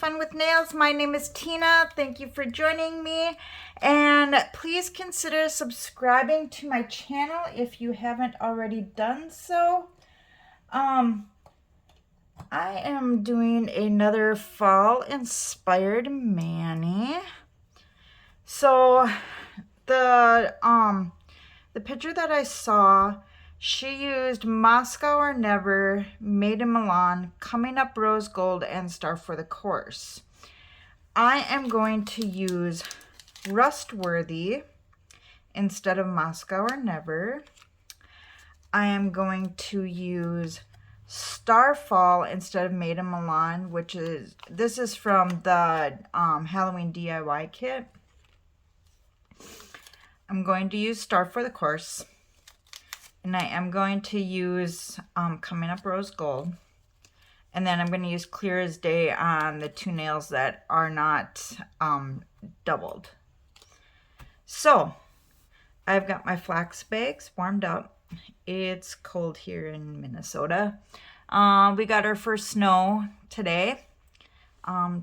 Fun with Nails. My name is Tina. Thank you for joining me. And please consider subscribing to my channel if you haven't already done so. I am doing another fall-inspired mani. So the picture that I saw, she used Moscow or Never, Made in Milan, Coming Up Rose Gold, and Star for the Course. I am going to use Rustworthy instead of Moscow or Never. I am going to use Starfall instead of Made in Milan, this is from the Halloween DIY kit. I'm going to use Star for the Course. And I am going to use Coming Up Rose Gold. And then I'm going to use Clear as Day on the two nails that are not doubled. So, I've got my flax bags warmed up. It's cold here in Minnesota. We got our first snow today.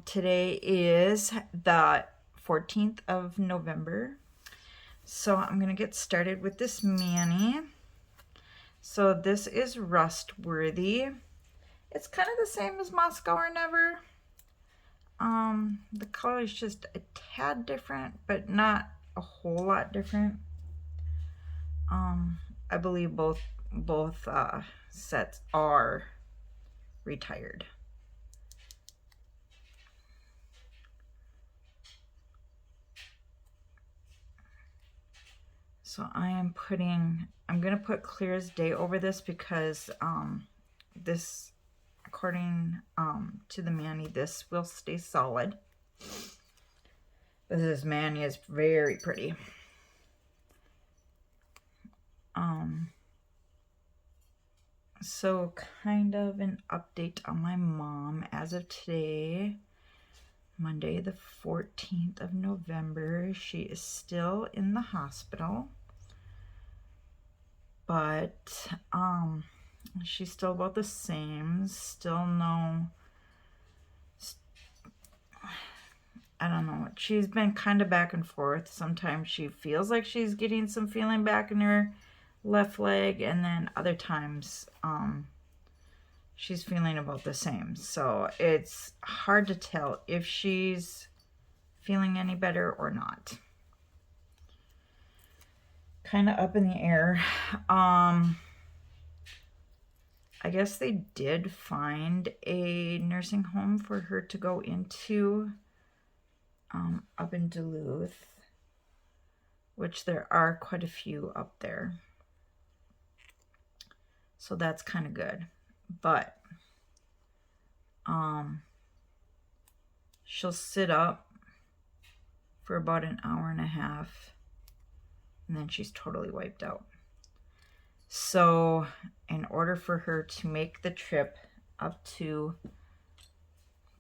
Today is the 14th of November. So I'm going to get started with this mani. So this is Rustworthy. It's kind of the same as Moscow or Never. The color is just a tad different, but not a whole lot different. I believe both sets are retired. So I'm going to put Clear as Day over this because this, according to the mani, this will stay solid. But this mani is very pretty. So kind of an update on my mom as of today. Monday the 14th of November. She is still in the hospital. But she's still about the same. Still no, I don't know. She's been kind of back and forth. Sometimes she feels like she's getting some feeling back in her left leg, and then other times she's feeling about the same. So it's hard to tell if she's feeling any better or not. Kind of up in the air. I guess they did find a nursing home for her to go into up in Duluth, which there are quite a few up there. So that's kind of good. But she'll sit up for about an hour and a half, and then she's totally wiped out. So in order for her to make the trip up to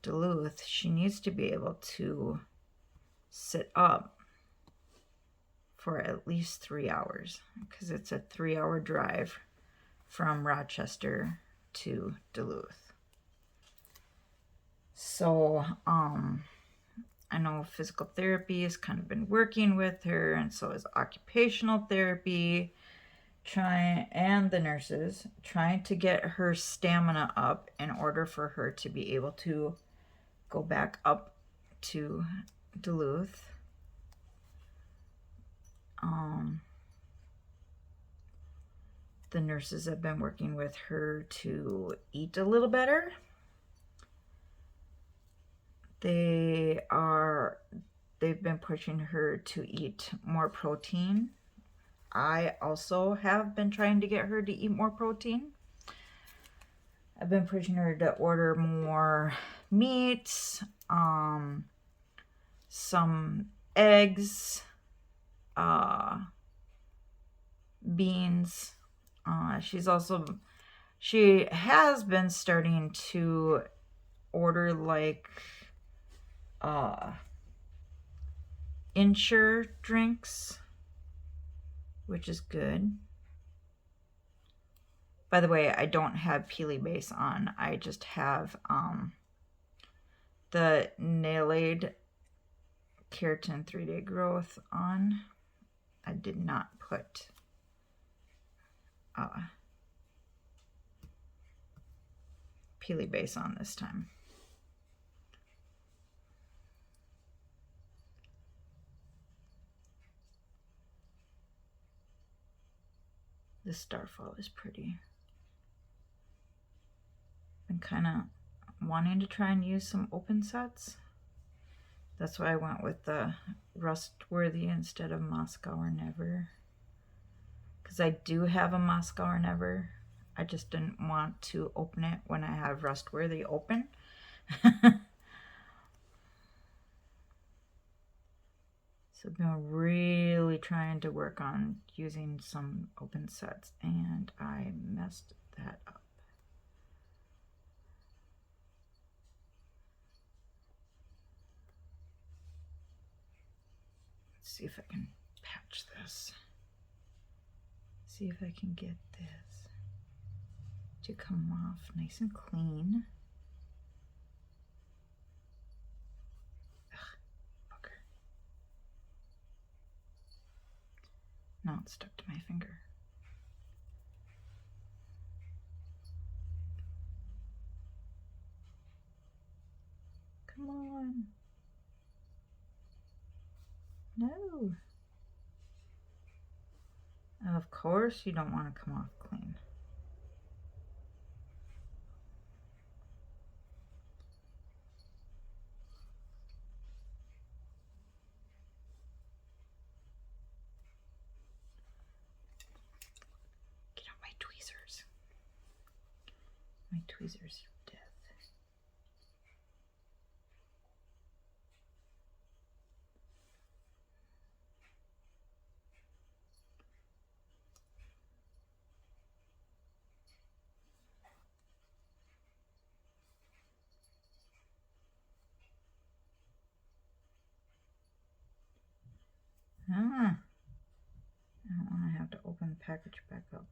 Duluth, she needs to be able to sit up for at least 3 hours, because it's a 3-hour drive from Rochester to Duluth. So I know physical therapy has kind of been working with her, and so is occupational therapy, and the nurses, trying to get her stamina up in order for her to be able to go back up to Duluth. The nurses have been working with her to eat a little better. They've been pushing her to eat more protein. I also have been trying to get her to eat more protein. I've been pushing her to order more meat, some eggs, beans. She has been starting to order like Insure drinks, which is good. By the way, I don't have Peely Base on. I just have the Nail Aid Keratin 3-Day Growth on. I did not put Peely Base on this time. This Starfall is pretty. Been kind of wanting to try and use some open sets. That's why I went with the Rustworthy instead of Moscow or Never. Because I do have a Moscow or Never. I just didn't want to open it when I have Rustworthy open. So I've been really trying to work on using some open sets, and I messed that up. Let's see if I can patch this. See if I can get this to come off nice and clean. Now it's stuck to my finger. Come on. No. Of course you don't want to come off clean. My tweezers are death. I don't want to have to open the package back up.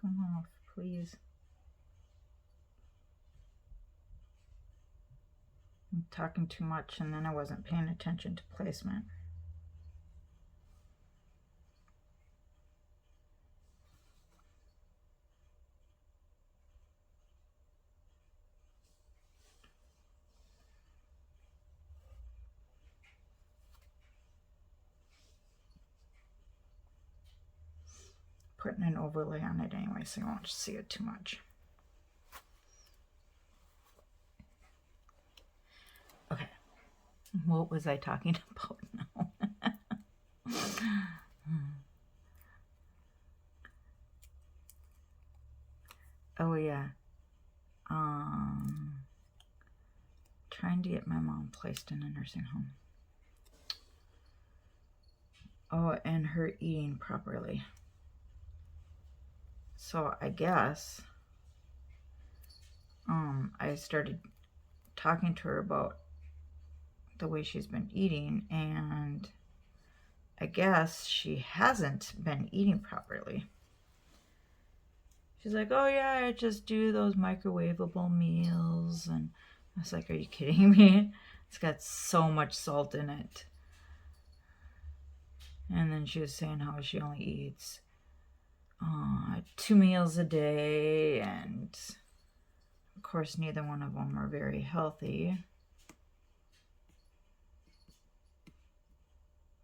Come off, please. I'm talking too much, and then I wasn't paying attention to placement. Putting an overlay on it anyway, so you won't see it too much. Okay, what was I talking about now? Oh yeah, trying to get my mom placed in a nursing home. Oh, and her eating properly. So I guess I started talking to her about the way she's been eating, and I guess she hasn't been eating properly. She's like, oh yeah, I just do those microwavable meals. And I was like, are you kidding me? It's got so much salt in it. And then she was saying how she only eats 2 meals a day, and of course neither one of them are very healthy.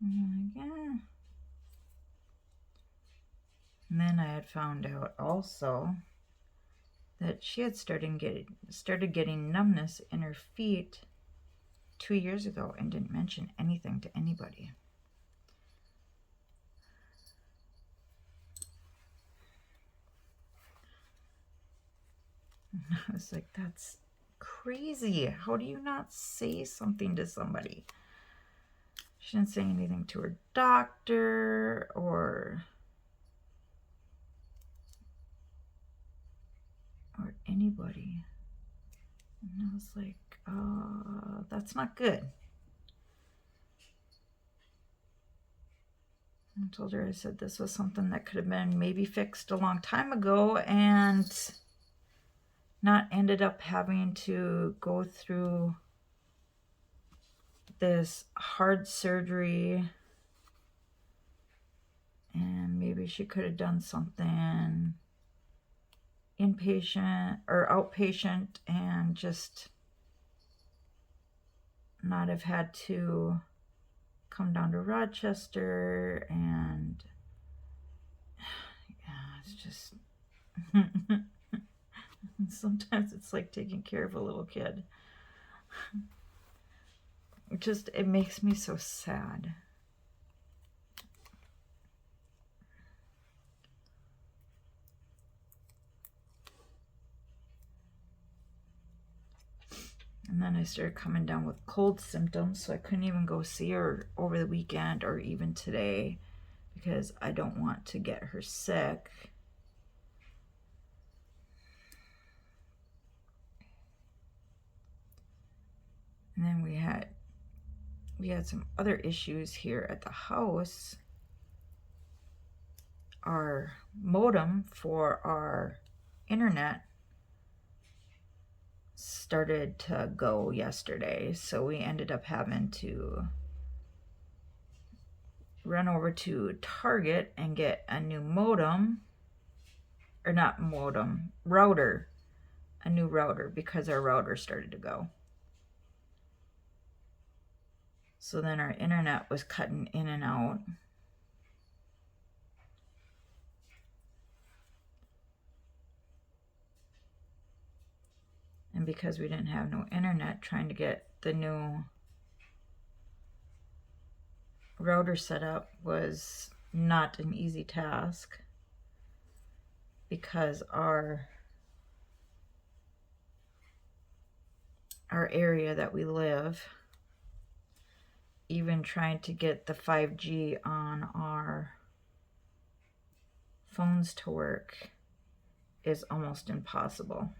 Yeah. And then I had found out also that she had started getting numbness in her feet 2 years ago and didn't mention anything to anybody. I was like, that's crazy. How do you not say something to somebody? She didn't say anything to her doctor or anybody. And I was like, that's not good. I told her, I said, this was something that could have been maybe fixed a long time ago and not ended up having to go through this hard surgery. And maybe she could have done something inpatient or outpatient and just not have had to come down to Rochester. And yeah, it's just sometimes it's like taking care of a little kid. It makes me so sad. And then I started coming down with cold symptoms, so I couldn't even go see her over the weekend or even today because I don't want to get her sick. And then we had some other issues here at the house. Our modem for our internet started to go yesterday, so we ended up having to run over to Target and get a new modem, or not modem, router, a new router, because our router started to go. So then our internet was cutting in and out. And because we didn't have no internet, trying to get the new router set up was not an easy task, because our area that we live, even trying to get the 5G on our phones to work is almost impossible.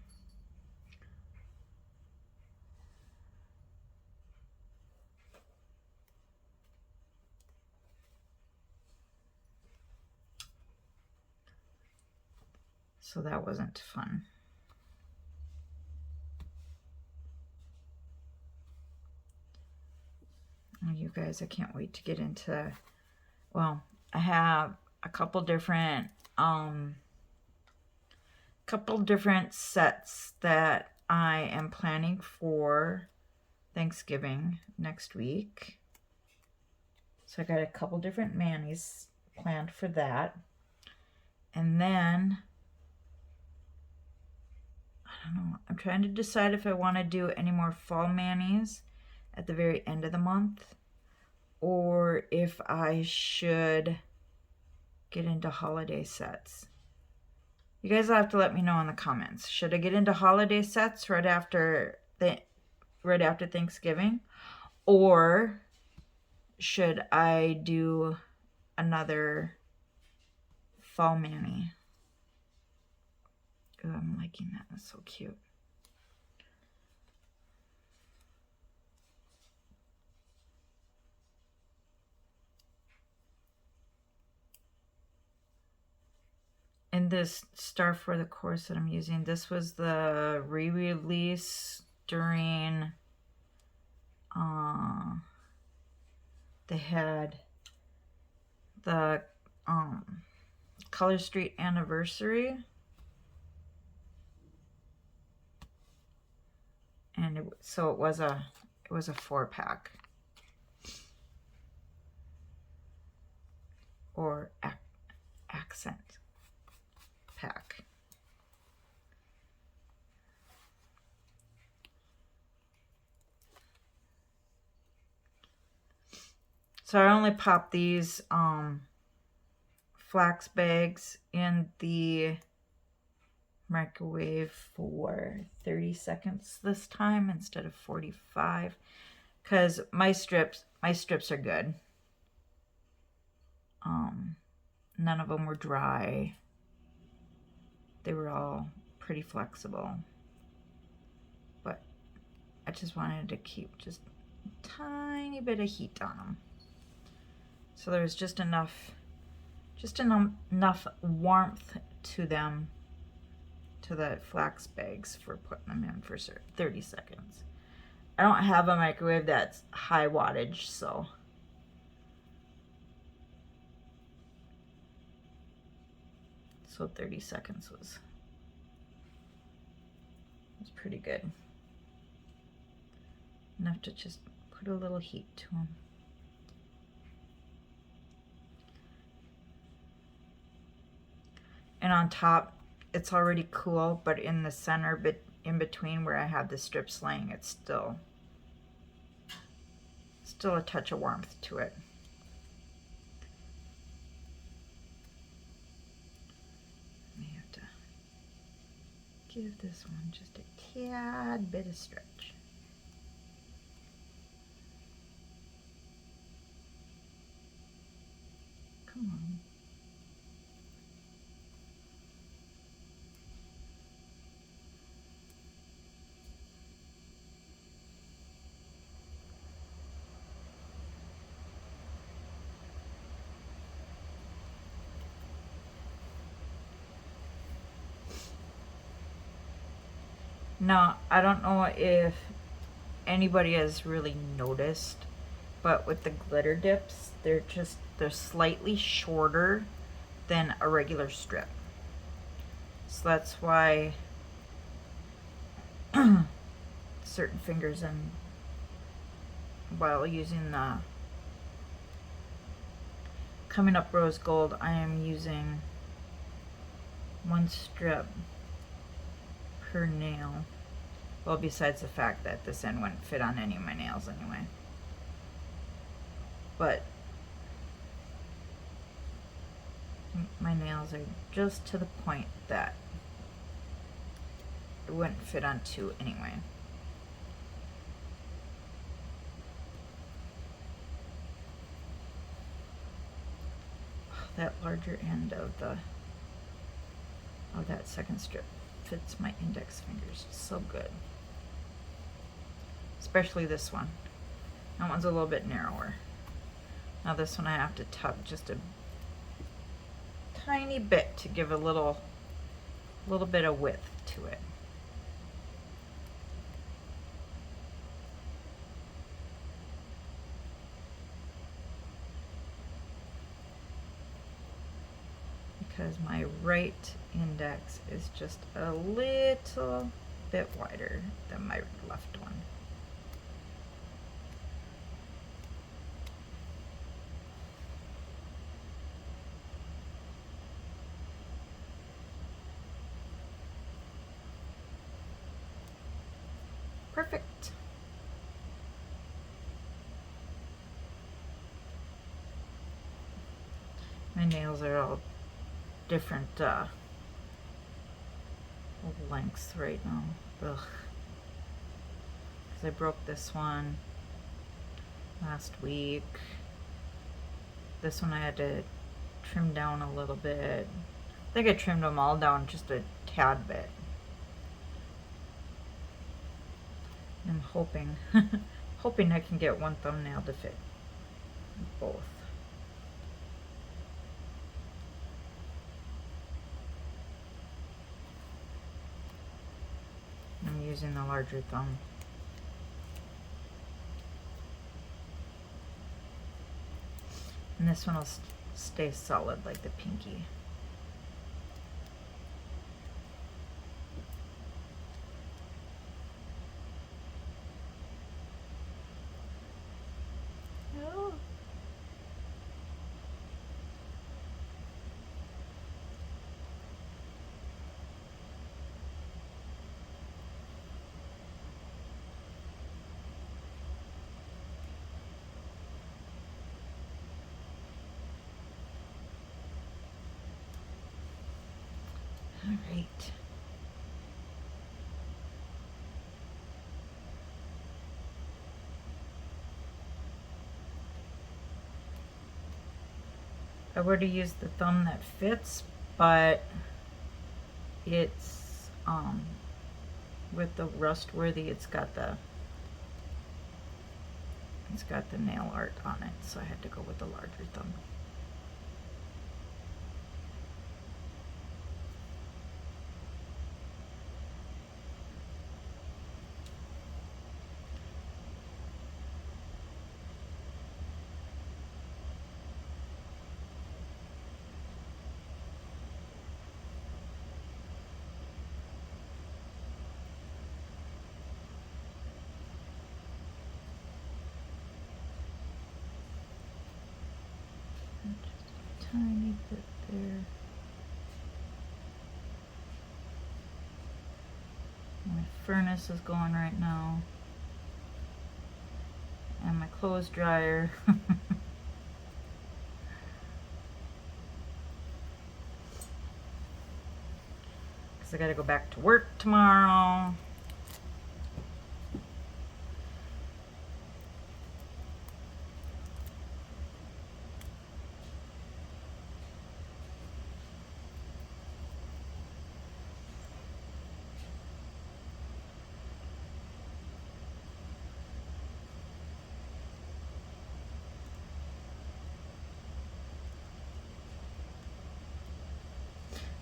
So that wasn't fun. Oh, you guys, I can't wait to get into, well, I have a couple different sets that I am planning for Thanksgiving next week. So I got a couple different manis planned for that. And then, I don't know, I'm trying to decide if I want to do any more fall manis at the very end of the month, or if I should get into holiday sets. You guys will have to let me know in the comments. Should I get into holiday sets right after Thanksgiving, or should I do another fall mani? Ooh, I'm liking that. That's so cute. And this Starfall the course that I'm using, this was the re-release during, they had the Color Street anniversary, and so it was a 4-pack or accent pack. So I only popped these flax bags in the microwave for 30 seconds this time instead of 45, because my strips are good. None of them were dry. They were all pretty flexible, but I just wanted to keep just a tiny bit of heat on them. So there's just enough warmth to them, to the flax bags, for putting them in for 30 seconds. I don't have a microwave that's high wattage, so so 30 seconds was pretty good. Enough to just put a little heat to them. And on top, it's already cool, but in the center bit, in between where I have the strips laying, it's still a touch of warmth to it. I have to give this one just a tad bit of stretch. Come on. Now, I don't know if anybody has really noticed, but with the glitter dips, they're slightly shorter than a regular strip. So that's why certain fingers, and while using the Coming Up Rose Gold, I am using one strip per nail. Well, besides the fact that this end wouldn't fit on any of my nails anyway. But my nails are just to the point that it wouldn't fit on two anyway. That larger end of that second strip fits my index fingers so good. Especially this one. That one's a little bit narrower. Now this one I have to tug just a tiny bit to give a little bit of width to it. Because my right index is just a little bit wider than my left one. Perfect. My nails are all different lengths right now. Ugh. Because I broke this one last week. This one I had to trim down a little bit. I think I trimmed them all down just a tad bit. I'm hoping hoping I can get one thumbnail to fit both. I'm using the larger thumb. And this one will stay solid like the pinky. Oh. All right. I would have used the thumb that fits, but it's with the Rustworthy, it's got the nail art on it, so I had to go with the larger thumb. Just a tiny bit there. My furnace is going right now. And my clothes dryer. Because I got to go back to work tomorrow.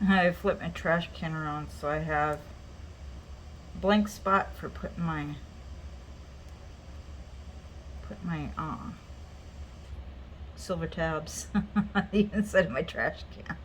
I flipped my trash can around so I have a blank spot for putting my silver tabs on the inside of my trash can.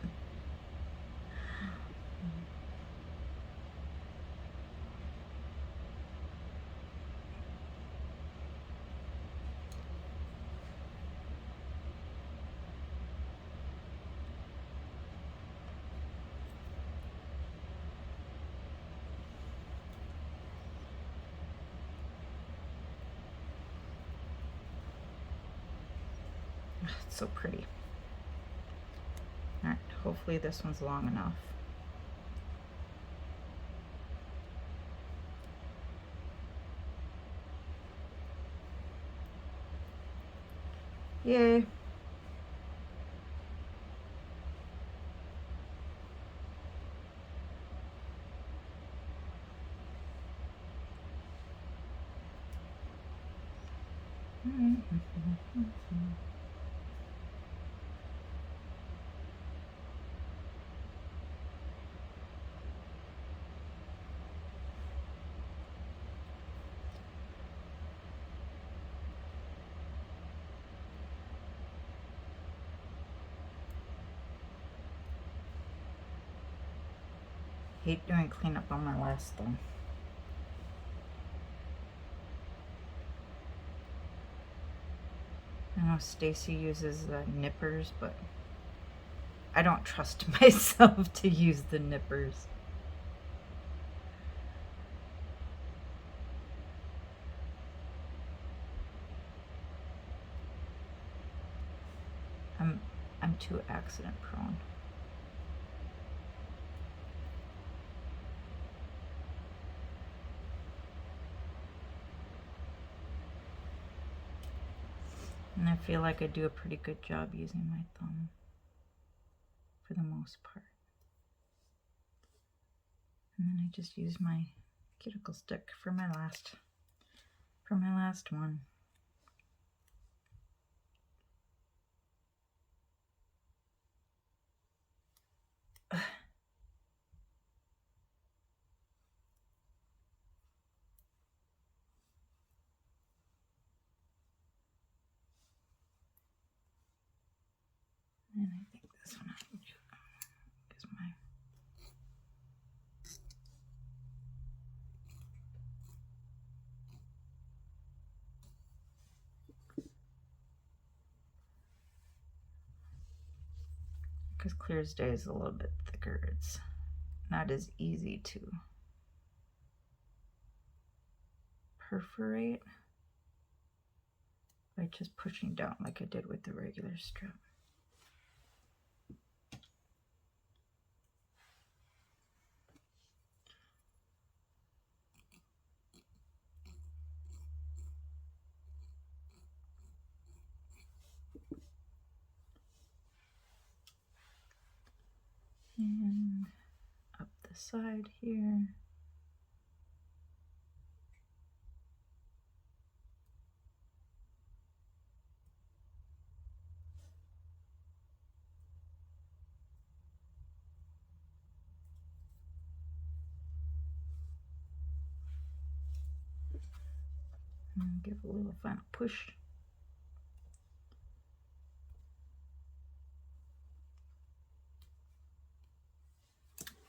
It's so pretty. Alright, hopefully this one's long enough. Yay. Hate doing cleanup on my last thumb. I know Stacy uses the nippers, but I don't trust myself to use the nippers. I'm too accident prone. And I feel like I do a pretty good job using my thumb for the most part. And then I just use my cuticle stick for my last one. And I think this one I can do is my because clear as day is a little bit thicker. It's not as easy to perforate by just pushing down like I did with the regular strip. And up the side here. And give a little final push.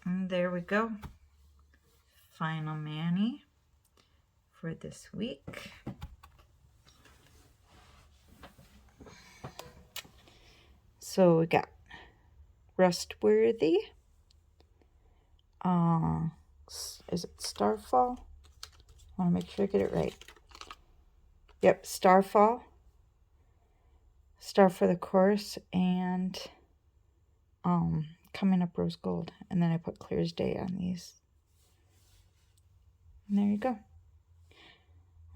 And there we go. Final mani for this week. So we got Rustworthy. Is it Starfall? I want to make sure I get it right. Yep, Starfall. Star for the Course, and Coming Up Rose Gold. And then I put Clear as Day on these. And there you go.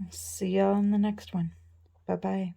I'll see y'all in the next one. Bye-bye.